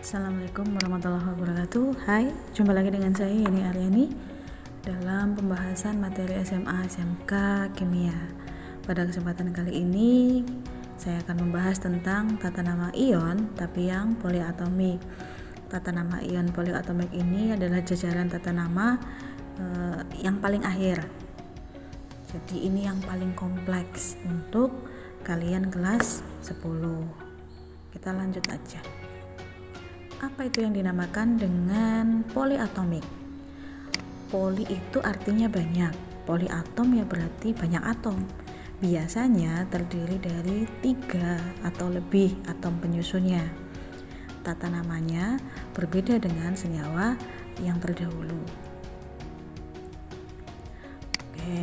Assalamualaikum warahmatullahi wabarakatuh. Hai, jumpa lagi dengan saya Yeni Aryani dalam pembahasan materi SMA SMK Kimia. Pada kesempatan kali ini saya akan membahas tentang tata nama ion tapi yang poliatomik. Tata nama ion poliatomik ini adalah jajaran tata nama yang paling akhir. Jadi ini yang paling kompleks untuk kalian kelas 10. Kita lanjut aja. Apa itu yang dinamakan dengan poliatomik? Poli itu artinya banyak, poliatom ya berarti banyak atom. Biasanya terdiri dari 3 atau lebih atom penyusunnya. Tata namanya berbeda dengan senyawa yang terdahulu. Oke.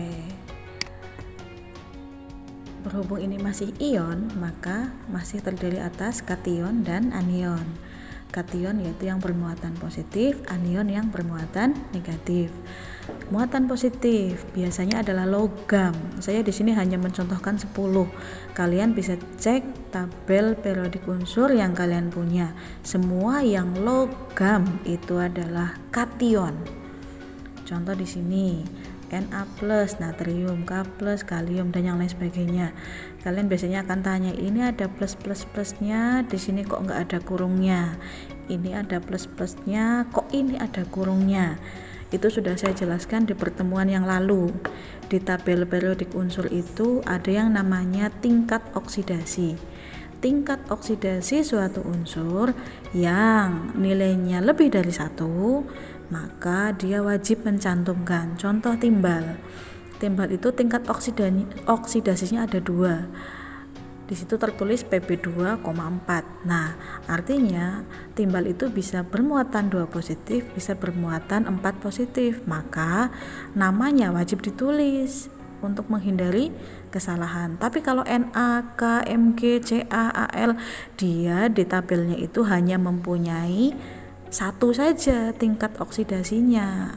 Berhubung ini masih ion, maka masih terdiri atas kation dan anion. Kation yaitu yang bermuatan positif, anion yang bermuatan negatif. Muatan positif biasanya adalah logam. Saya di sini hanya mencontohkan 10. Kalian bisa cek tabel periodik unsur yang kalian punya. Semua yang logam itu adalah kation. Contoh di sini Na+, natrium, K+, kalium dan yang lain sebagainya. Kalian biasanya akan tanya, ini ada plus-plusnya, di sini kok nggak ada kurungnya. Ini ada plus-plusnya, kok ini ada kurungnya. Itu sudah saya jelaskan di pertemuan yang lalu. Di tabel periodik unsur itu ada yang namanya tingkat oksidasi. Tingkat oksidasi suatu unsur yang nilainya lebih dari 1, maka dia wajib mencantumkan. Contoh timbal. Timbal itu tingkat oksidasinya ada 2. Di situ tertulis Pb2,4. Nah, artinya timbal itu bisa bermuatan 2 positif, bisa bermuatan 4 positif. Maka namanya wajib ditulis untuk menghindari kesalahan. Tapi kalau Na, K, Mg, Ca, Al, dia di tabelnya itu hanya mempunyai 1 saja tingkat oksidasinya.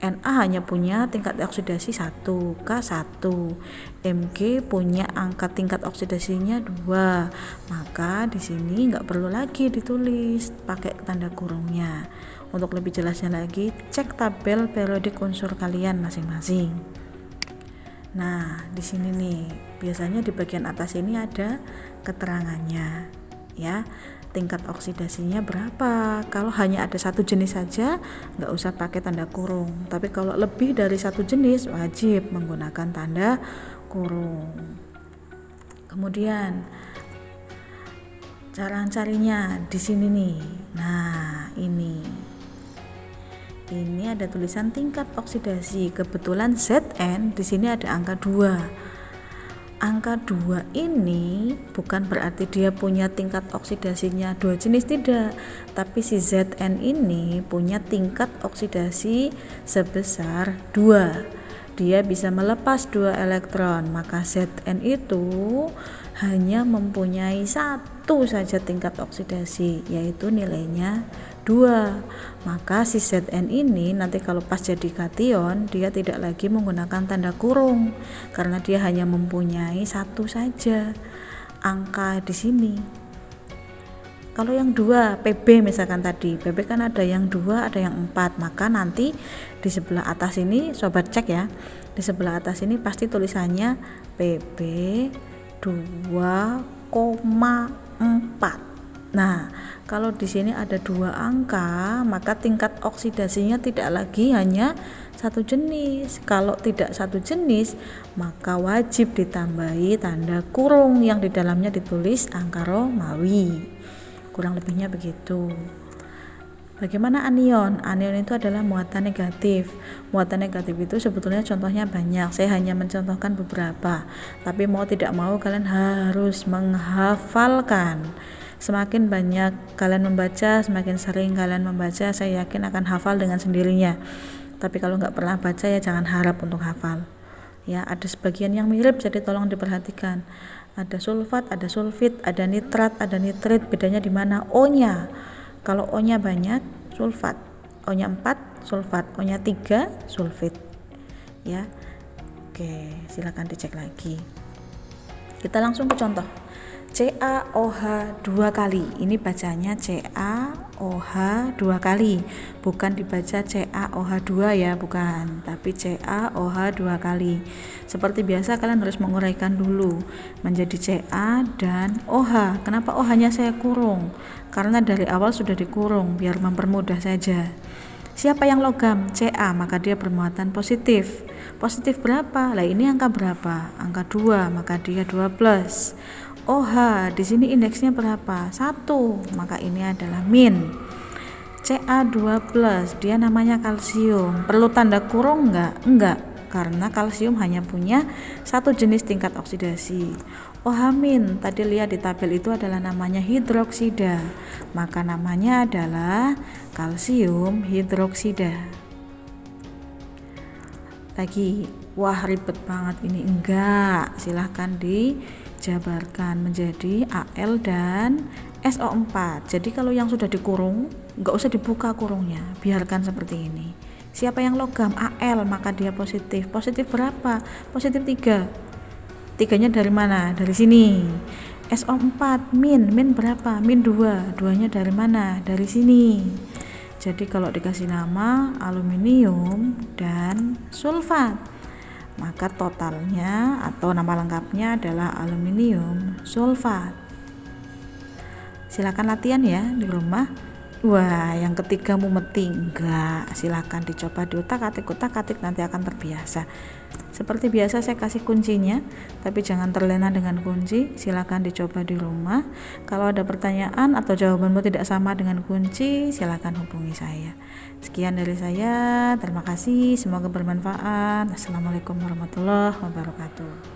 Na hanya punya tingkat oksidasi 1, K 1, Mg punya angka tingkat oksidasinya 2. Maka di sini nggak perlu lagi ditulis pakai tanda kurungnya. Untuk lebih jelasnya lagi, cek tabel periodik unsur kalian masing-masing. Nah, di sini nih, biasanya di bagian atas ini ada keterangannya, ya. Tingkat oksidasinya berapa? Kalau hanya ada 1 jenis saja, nggak usah pakai tanda kurung. Tapi kalau lebih dari 1 jenis, wajib menggunakan tanda kurung. Kemudian cara carinya di sini nih. Nah, ini ada tulisan tingkat oksidasi. Kebetulan Zn di sini ada angka 2. Angka 2 ini bukan berarti dia punya tingkat oksidasinya 2 jenis, tidak. Tapi si Zn ini punya tingkat oksidasi sebesar 2. Dia bisa melepas 2 elektron. Maka Zn itu hanya mempunyai 1 saja tingkat oksidasi, yaitu nilainya 2. Maka si Zn ini nanti kalau pas jadi kation, dia tidak lagi menggunakan tanda kurung karena dia hanya mempunyai 1 saja angka di sini. Kalau yang 2 Pb misalkan tadi, Pb kan ada yang 2, ada yang 4, maka nanti di sebelah atas ini sobat cek ya. Di sebelah atas ini pasti tulisannya Pb 2,4. Nah, kalau di sini ada 2 angka, maka tingkat oksidasinya tidak lagi hanya 1 jenis. Kalau tidak 1 jenis, maka wajib ditambahi tanda kurung yang di dalamnya ditulis angka Romawi. Kurang lebihnya begitu. Bagaimana anion? Anion itu adalah muatan negatif. Muatan negatif itu sebetulnya contohnya banyak. Saya hanya mencontohkan beberapa. Tapi mau tidak mau kalian harus menghafalkan. Semakin banyak kalian membaca, semakin sering kalian membaca, saya yakin akan hafal dengan sendirinya. Tapi kalau nggak pernah baca ya jangan harap untuk hafal. Ya, ada sebagian yang mirip, jadi tolong diperhatikan. Ada sulfat, ada sulfit, ada nitrat, ada nitrit. Bedanya di mana? O-nya. Kalau O-nya banyak, sulfat. O-nya 4, sulfat. O-nya 3, sulfit. Ya. Oke, silakan dicek lagi. Kita langsung ke contoh. CaOH 2 kali. Ini bacanya CaOH 2 kali. Bukan dibaca CaOH 2 ya, bukan. Tapi CaOH 2 kali. Seperti biasa kalian harus menguraikan dulu menjadi Ca dan OH. Kenapa OH-nya saya kurung? Karena dari awal sudah dikurung biar mempermudah saja. Siapa yang logam? Ca, maka dia bermuatan positif. Positif berapa? Lah ini angka berapa? Angka 2, maka dia 12. OH, di sini indeksnya berapa? 1, maka ini adalah min. Ca2+, dia namanya kalsium. Perlu tanda kurung enggak? Enggak, karena kalsium hanya punya satu jenis tingkat oksidasi. OH-, tadi lihat di tabel itu adalah namanya hidroksida, maka namanya adalah kalsium hidroksida. Lagi, wah ribet banget ini. Enggak, silahkan dijabarkan menjadi Al dan SO4. Jadi kalau yang sudah dikurung, enggak usah dibuka kurungnya, biarkan seperti ini. Siapa yang logam? Al, maka dia positif. Positif berapa? Positif 3. 3-nya dari mana? Dari sini. SO4, min berapa? Min 2. 2-nya dari mana? Dari sini. Jadi kalau dikasih nama aluminium dan sulfat, maka totalnya atau nama lengkapnya adalah aluminium sulfat. Silakan latihan ya di rumah. Wah, yang ketiga mumeti, enggak, silakan dicoba di utak-atik nanti akan terbiasa. Seperti biasa saya kasih kuncinya, tapi jangan terlena dengan kunci. Silakan dicoba di rumah. Kalau ada pertanyaan atau jawabanmu tidak sama dengan kunci, silakan hubungi saya. Sekian dari saya, terima kasih, semoga bermanfaat. Assalamualaikum warahmatullahi wabarakatuh.